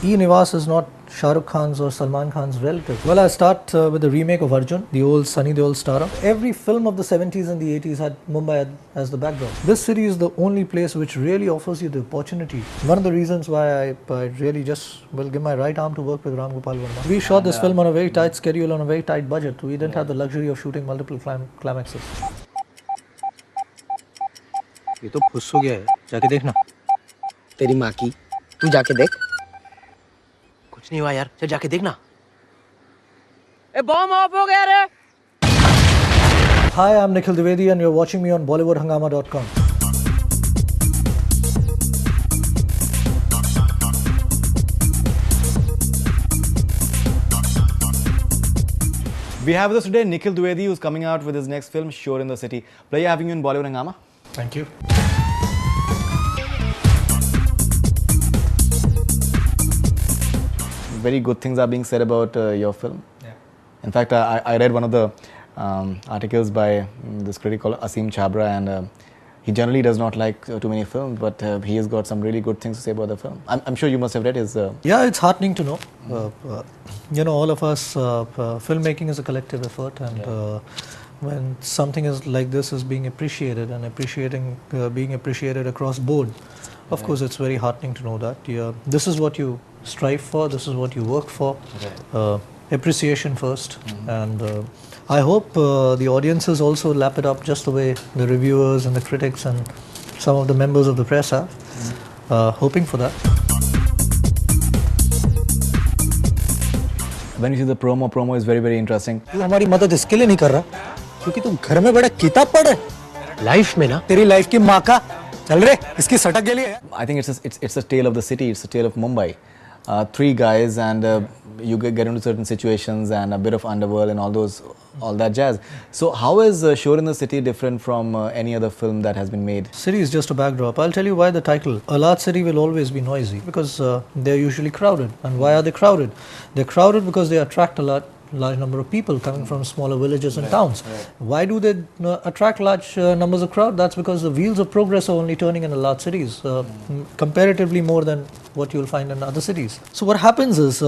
E. Nivas is not Shah Rukh Khan's or Salman Khan's relative. Well, I start with the remake of Arjun, the old Sunny Deol starrer. Every film of the 70s and the 80s had Mumbai as the background. This city is the only place which really offers you the opportunity. One of the reasons why I really just will give my right arm to work with Ram Gopal Verma. We shot this film on a very tight schedule, on a very tight budget. We didn't have the luxury of shooting multiple climaxes. ये तो फुस हो गया है, जाके देखना। तेरी माँ की, तू जाके देख। कुछ नहीं हुआ यार, चल जाके देखना। ए बॉम्ब ऑफ हो गया रे। Hi, I'm Nikhil Dwivedi and you're watching me on BollywoodHangama.com. We have with us today Nikhil Dwivedi, who's coming out with his next film, Shore in the City. Pleasure having you in Bollywood Hangama. Thank you. Very good things are being said about your film. Yeah. In fact, I read one of the articles by this critic called Asim Chabra, and he generally does not like too many films, but he has got some really good things to say about the film. I'm sure you must have read his... Yeah, it's heartening to know. You know, all of us, filmmaking is a collective effort, and when something is like this is being appreciated and being appreciated across board, of course, it's very heartening to know that. Yeah, this is what you strive for, this is what you work for. Appreciation first, and I hope the audiences also lap it up just the way the reviewers and the critics and some of the members of the press have. Hoping for that. When you see the promo is very, very interesting. तू हमारी मदद इसके लिए नहीं कर रहा, क्योंकि तू घर में बड़ा किताब पढ़ लाइफ में ना तेरी लाइफ की माँ का चल रे इसकी सटक के लिए. I think it's a tale of the city, it's a tale of Mumbai. Three guys, and you get into certain situations and a bit of underworld and all that jazz. So how is Shore in the City different from any other film that has been made? City is just a backdrop. I'll tell you why the title. A large city will always be noisy because they're usually crowded. And why are they crowded? They're crowded because they attract a large number of people coming from smaller villages and towns. Why do they attract large numbers of crowd? That's because the wheels of progress are only turning in the large cities, comparatively more than what you'll find in other cities. So what happens is,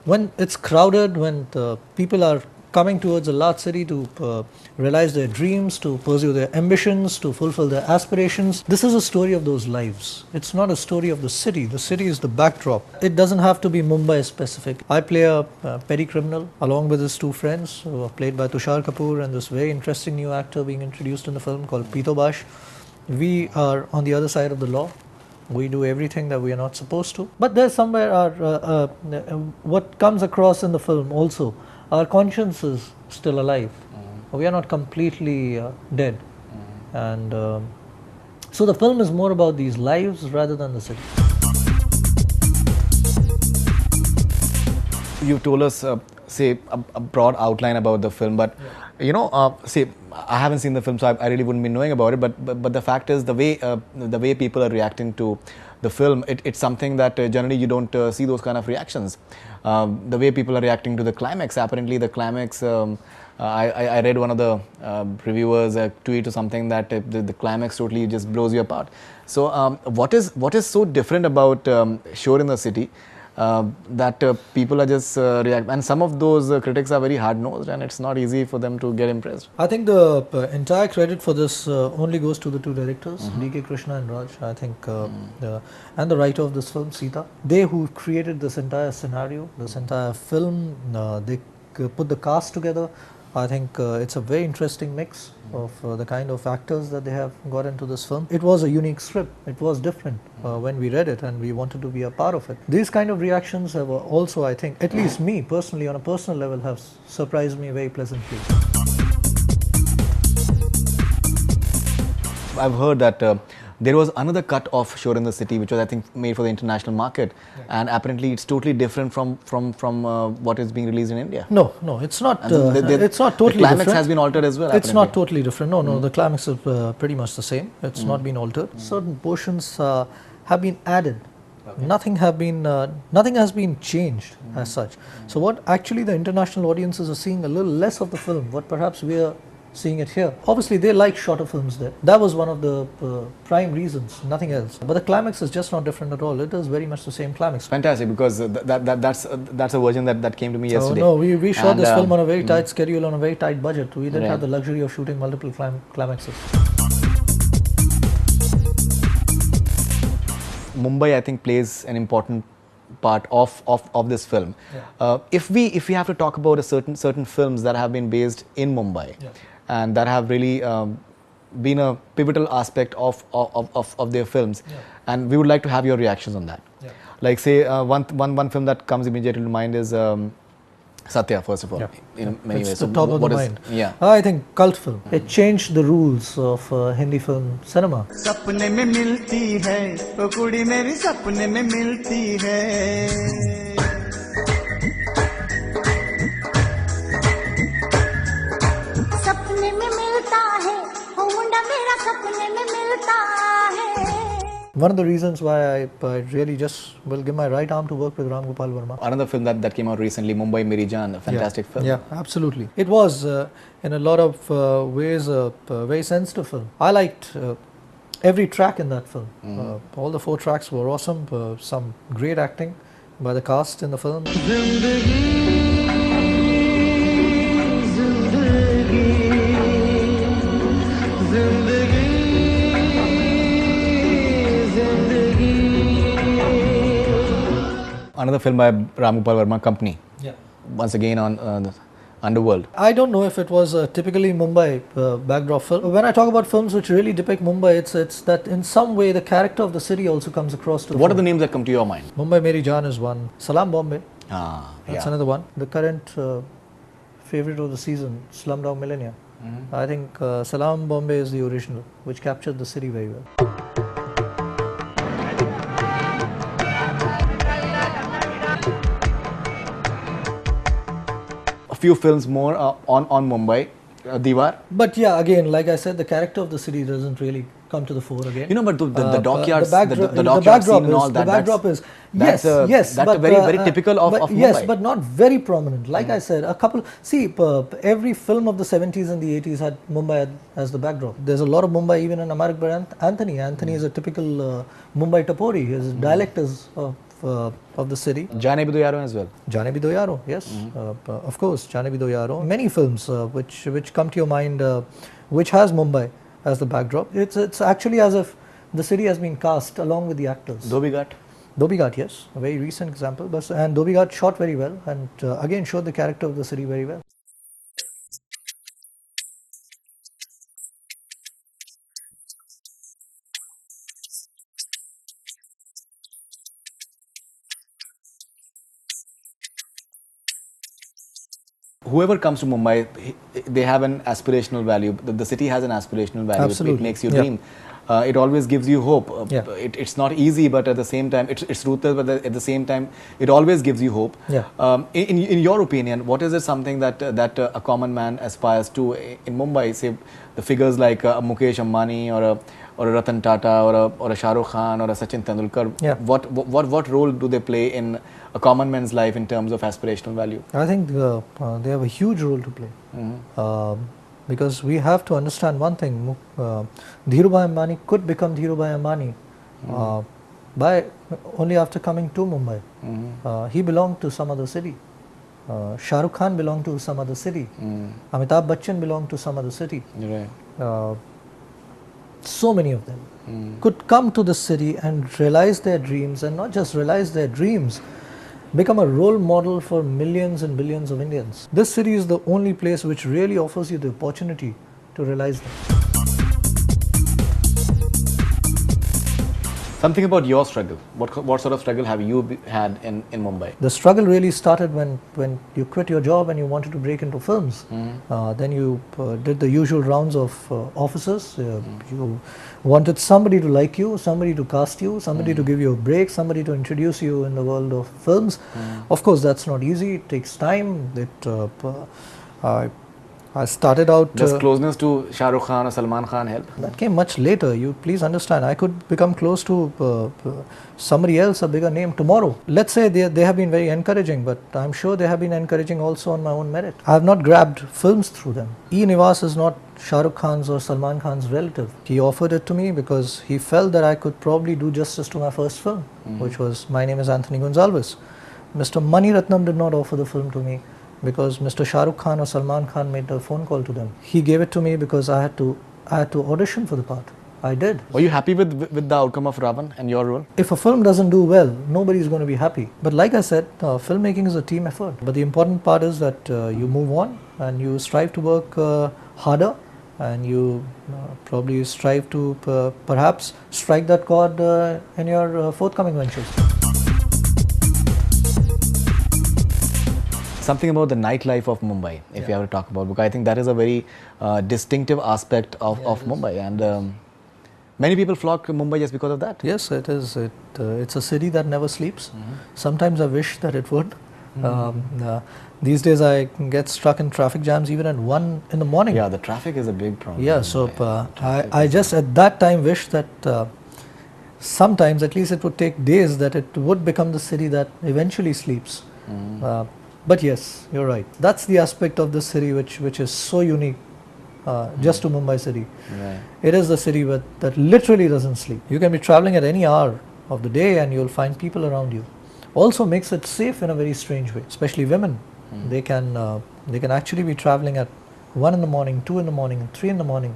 when it's crowded, when the people are coming towards a large city to realize their dreams, to pursue their ambitions, to fulfill their aspirations. This is a story of those lives. It's not a story of the city. The city is the backdrop. It doesn't have to be Mumbai specific. I play a petty criminal along with his two friends, who are played by Tushar Kapoor and this very interesting new actor being introduced in the film called Pito Bash. We are on the other side of the law. We do everything that we are not supposed to. But there's somewhere what comes across in the film also. Our conscience is still alive. We are not completely dead. And so the film is more about these lives rather than the city. You told us, say, a broad outline about the film, but you know, say, I haven't seen the film, so I really wouldn't be knowing about it. But the fact is, the way people are reacting to the film, it's something that generally you don't see those kind of reactions. The way people are reacting to the climax. Apparently, the climax. I read one of the reviewers tweet or something that the climax totally just blows you apart. So, what is so different about Shore in the City? That people are just react, and some of those critics are very hard-nosed, and it's not easy for them to get impressed. I think the entire credit for this only goes to the two directors, D.K. Krishna and Raj. I think, and the writer of this film, Sita. They who created this entire scenario, this entire film. They put the cast together. I think it's a very interesting mix of the kind of actors that they have got into this film. It was a unique script. It was different when we read it, and we wanted to be a part of it. These kind of reactions have also, I think, at least me personally, on a personal level, have surprised me very pleasantly. I've heard that there was another cut of Shore in the City, which was, I think, made for the international market, and apparently it's totally different from what is being released in India. No, it's not. It's not totally different. The climax has been altered as well. It's apparently. not totally different. No, the climax is pretty much the same. It's not been altered. Certain portions have been added. Okay. Nothing has been changed as such. So what actually the international audiences are seeing a little less of the film. What perhaps we are seeing it here. Obviously, they like shorter films there. That was one of the prime reasons, nothing else. But the climax is just not different at all. It is very much the same climax. Fantastic, because that's a version that came to me yesterday. Oh no, we shot this film on a very tight schedule, on a very tight budget. We didn't Right. have the luxury of shooting multiple climaxes. Mumbai, I think, plays an important part of this film. Yeah. If we have to talk about a certain films that have been based in Mumbai, Yeah. and that have really been a pivotal aspect of their films, Yeah. and we would like to have your reactions on that. Yeah. Like, say, one film that comes immediately to mind is Satya, first of all, in many It's ways. the top of the what is- mind. Yeah. I think cult film. It changed the rules of Hindi film cinema. सपने में मिलती है वो कुड़ी मेरी सपने में मिलती है सपने में मिलता है वो मुंडा मेरा सपने में मिलता है One of the reasons why I really just will give my right arm to work with Ram Gopal Verma. Another film that came out recently, Mumbai Meri Jaan, a fantastic film. Yeah, absolutely. It was in a lot of ways a very sensitive film. I liked every track in that film. All the 4 tracks were awesome. Some great acting by the cast in the film. Another film by Ram Gopal Verma, Company. Yeah. Once again on the Underworld. I don't know if it was a typically Mumbai backdrop film. When I talk about films which really depict Mumbai, it's that in some way the character of the city also comes across to the What are film. the names that come to your mind? Mumbai Meri Jaan is one. Salam Bombay, Ah, that's yeah. another one. The current favorite of the season, Slumdog Millionaire. I think Salam Bombay is the original, which captured the city very well. A few films more on Mumbai, Diwar. But yeah, again, like I said, the character of the city doesn't really come to the fore again. You know, but the dockyards, the dockyard backdrop scene and all is, that. the backdrop is that's yes, that's but, a very typical of but Mumbai. yes, but not very prominent. Like I said, a couple. See, every film of the 70s and the 80s had Mumbai as the backdrop. There's a lot of Mumbai even in America. But Anthony is a typical Mumbai Tapori. His dialect is of the city. Jaane Bhi Do Yaro as well. Jaane Bhi Do Yaro, yes, of course, Jaane Bhi Do Yaro. Many films which come to your mind, which has Mumbai as the backdrop. It's actually as if the city has been cast along with the actors. Dhobi Ghat. Dhobi Ghat, yes, a very recent example. And Dhobi Ghat shot very well, and again showed the character of the city very well. Whoever comes to Mumbai, they have an aspirational value. The city has an aspirational value. Absolutely. It makes you Yeah. dream. It always gives you hope. Yeah. It's not easy, but at the same time, it's ruthless. But at the same time, it always gives you hope. Yeah. In your opinion, what is it something that a common man aspires to in Mumbai? Say the figures like a Mukesh Ambani or a Ratan Tata or a Shah Rukh Khan or a Sachin Tendulkar. Yeah. What role do they play in a common man's life in terms of aspirational value? I think they have a huge role to play. Because we have to understand one thing, Dhirubhai Ambani could become Dhirubhai Ambani by only after coming to Mumbai. He belonged to some other city. Shah Rukh Khan belonged to some other city. Amitabh Bachchan belonged to some other city. Right. So many of them could come to the city and realize their dreams, and not just realize their dreams, become a role model for millions and billions of Indians. This city is the only place which really offers you the opportunity to realize them. Something about your struggle. What sort of struggle have you had in Mumbai? The struggle really started when you quit your job and you wanted to break into films. Then you did the usual rounds of offices. You wanted somebody to like you, somebody to cast you, somebody to give you a break, somebody to introduce you in the world of films. Of course, that's not easy. It takes time. I started out. Does closeness to Shah Rukh Khan or Salman Khan help? That came much later. You please understand. I could become close to somebody else, a bigger name tomorrow. Let's say they have been very encouraging, but I'm sure they have been encouraging also on my own merit. I have not grabbed films through them. E. Nivas is not Shah Rukh Khan's or Salman Khan's relative. He offered it to me because he felt that I could probably do justice to my first film, which was My Name is Anthony Gonzalez. Mr. Mani Ratnam did not offer the film to me because Mr. Shah Rukh Khan or Salman Khan made a phone call to them. He gave it to me because I had to audition for the part. I did. Were you happy with the outcome of Ravan and your role? If a film doesn't do well, nobody is going to be happy. But like I said, filmmaking is a team effort. But the important part is that you move on and you strive to work harder, and you probably strive to perhaps strike that chord in your forthcoming ventures. Something about the nightlife of Mumbai, if you have to talk about, because I think that is a very distinctive aspect of Mumbai, and many people flock to Mumbai just because of that. Yes, it is. It's a city that never sleeps. Sometimes I wish that it would. These days I get stuck in traffic jams even at 1 in the morning. Yeah, the traffic is a big problem. Yeah, so I just at that time wish that sometimes at least it would take days that it would become the city that eventually sleeps. But yes, you're right. That's the aspect of this city which is so unique just to Mumbai city. Right. It is the city that literally doesn't sleep. You can be traveling at any hour of the day and you'll find people around you. Also makes it safe in a very strange way, especially women. They can actually be traveling at 1 in the morning, 2 in the morning, and 3 in the morning,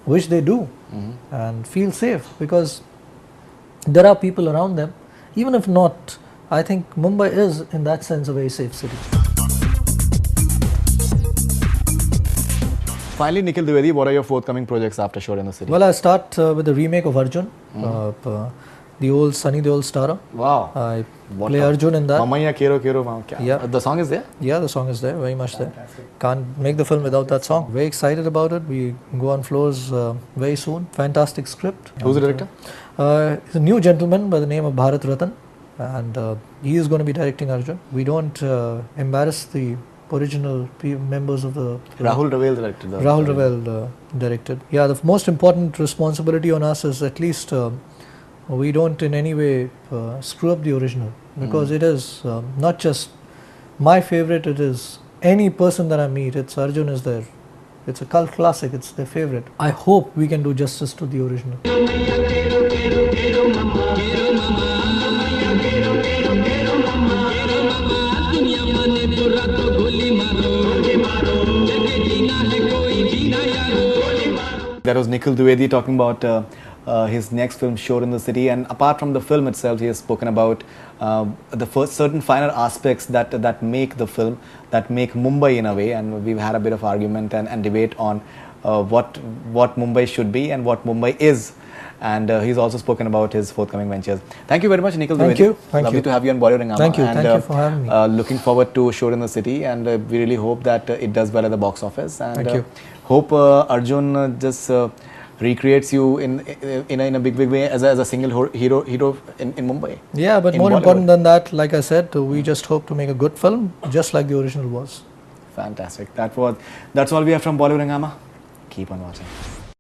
which they do, and feel safe because there are people around them. Even if not, I think Mumbai is in that sense a very safe city. Finally, Nikhil Dwivedi, what are your forthcoming projects after Shor in the City? Well, I start with the remake of Arjun, the old Sunny Deol star. Wow. I play Arjun in that. Mamaiya Kero Kero Mama. Yeah. The song is there? Yeah, the song is there, very much there. Can't make the film without that song. Very excited about it. We go on floors very soon. Fantastic script. Who's the director? He's a new gentleman by the name of Bharat Ratan, and he is going to be directing Arjun. We don't embarrass the original members of the film. Rahul Ravel directed. Rahul Ravel directed. Yeah, the most important responsibility on us is at least we don't in any way screw up the original, because it is not just my favorite, it is any person that I meet, it's Arjun is there. It's a cult classic, it's their favorite. I hope we can do justice to the original. That was Nikhil Dwivedi talking about his next film, Shor in the City, and apart from the film itself, he has spoken about the first certain finer aspects that make the film, that make Mumbai in a way, and we've had a bit of argument and debate on what Mumbai should be and what Mumbai is. And he's also spoken about his forthcoming ventures. Thank you very much, Nikhil Dwivedi. Thank you. Lovely to have you on Bollywood Hungama. Thank you. And, thank you for having me. Looking forward to Shor in the City, and we really hope that it does well at the box office. And Thank you. Hope Arjun just recreates you in a big way as a single hero in Mumbai. Yeah, but more important than that, like I said, we just hope to make a good film, just like the original was. Fantastic. That's all we have from Bollywood Hungama. Keep on watching.